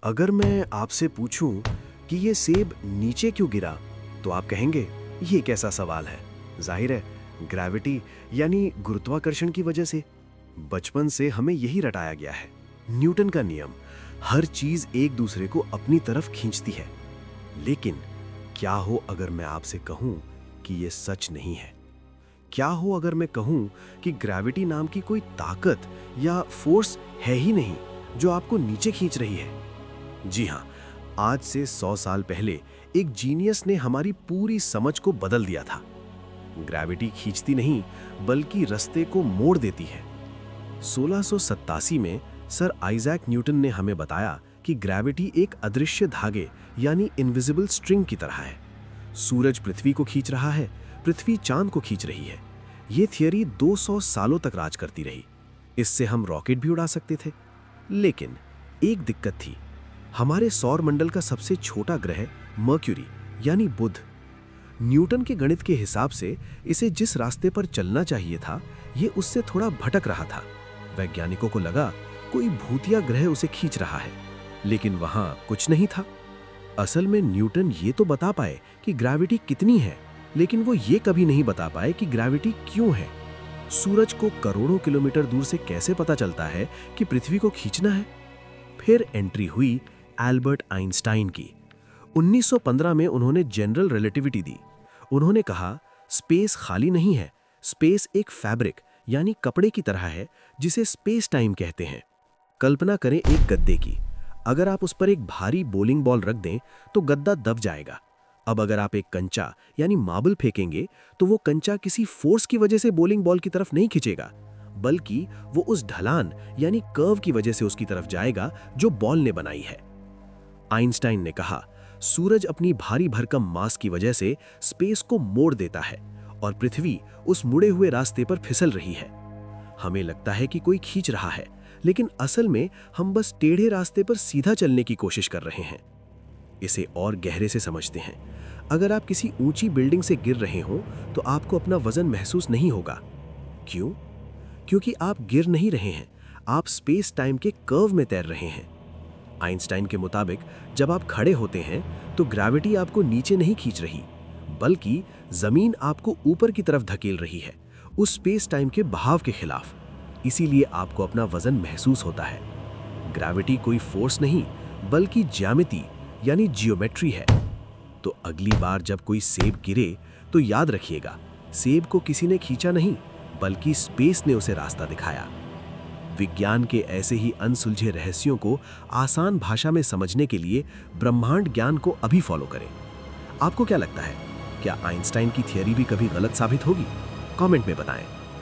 अगर मैं आपसे पूछूं कि ये सेब नीचे क्यों गिरा, तो आप कहेंगे ये कैसा सवाल है। जाहिर है, ग्रेविटी यानी गुरुत्वाकर्षण की वजह से। बचपन से हमें यही रटाया गया है। न्यूटन का नियम, हर चीज एक दूसरे को अपनी तरफ खींचती है। लेकिन क्या हो अगर मैं आपसे कहूं कि ये सच नहीं है? क्या हो अगर मैं कहूं कि ग्रेविटी नाम की कोई ताकत या फोर्स है ही नहीं जो आपको नीचे खींच रही है? जी हाँ, आज से 100 साल पहले एक जीनियस ने हमारी पूरी समझ को बदल दिया था। ग्रेविटी खींचती नहीं, बल्कि रास्ते को मोड़ देती है। 1687 में सर आइजैक न्यूटन ने हमें बताया कि ग्रेविटी एक अदृश्य धागे यानी इनविजिबल स्ट्रिंग की तरह है। सूरज पृथ्वी को खींच रहा है, पृथ्वी चांद को खींच रही है। ये थियरी 200 सालों तक राज करती रही। इससे हम रॉकेट भी उड़ा सकते थे। लेकिन एक दिक्कत थी। हमारे सौर मंडल का सबसे छोटा ग्रह मर्क्यूरी यानी बुध, न्यूटन के गणित के हिसाब से इसे जिस रास्ते पर चलना चाहिए था, ये उससे थोड़ा भटक रहा था। वैज्ञानिकों को लगा कोई भूतिया ग्रह उसे खींच रहा है, लेकिन वहां कुछ नहीं था। असल में न्यूटन ये तो बता पाए कि ग्रेविटी कितनी है, लेकिन वो ये कभी नहीं बता पाए कि ग्रेविटी क्यों है। सूरज को करोड़ों किलोमीटर दूर से कैसे पता चलता है कि पृथ्वी को खींचना है? फिर एंट्री हुई एल्बर्ट आइंस्टाइन की। 1915 में उन्होंने जनरल रिलेटिविटी दी। उन्होंने कहा, स्पेस खाली नहीं है, स्पेस एक फैब्रिक यानी कपड़े की तरह है जिसे स्पेस टाइम कहते हैं। कल्पना करें एक गद्दे की। अगर आप उस पर एक भारी बोलिंग बॉल रख दें तो गद्दा दब जाएगा। अब अगर आप एक कंचा यानी मार्बल फेंकेंगे तो वो कंचा किसी फोर्स की वजह से बोलिंग बॉल की तरफ नहीं खिंचेगा, बल्कि वो उस ढलान यानी कर्व की वजह से उसकी तरफ जाएगा जो बॉल ने बनाई है। आइंस्टाइन ने कहा, सूरज अपनी भारी भरकम मास की वजह से स्पेस को मोड़ देता है और पृथ्वी उस मुड़े हुए रास्ते पर फिसल रही है। हमें लगता है कि कोई खींच रहा है, लेकिन असल में हम बस टेढ़े रास्ते पर सीधा चलने की कोशिश कर रहे हैं। इसे और गहरे से समझते हैं। अगर आप किसी ऊंची बिल्डिंग से गिर रहे हो तो आपको अपना वजन महसूस नहीं होगा। क्यों? क्योंकि आप गिर नहीं रहे हैं, आप स्पेस टाइम के कर्व में तैर रहे हैं। आइंस्टाइन के मुताबिक जब आप खड़े होते हैं तो ग्रेविटी आपको नीचे नहीं खींच रही, बल्कि जमीन आपको ऊपर की तरफ धकेल रही है, उस स्पेस टाइम के बहाव के खिलाफ। इसीलिए आपको अपना वजन महसूस होता है। ग्रेविटी कोई फोर्स नहीं, बल्कि ज्यामिति यानी जियोमेट्री है। तो अगली बार जब कोई सेब गिरे तो याद रखिएगा, सेब को किसी ने खींचा नहीं, बल्कि स्पेस ने उसे रास्ता दिखाया। विज्ञान के ऐसे ही अनसुलझे रहस्यों को आसान भाषा में समझने के लिए ब्रह्मांड ज्ञान को अभी फॉलो करें। आपको क्या लगता है, क्या आइंस्टाइन की थियरी भी कभी गलत साबित होगी? कमेंट में बताएं।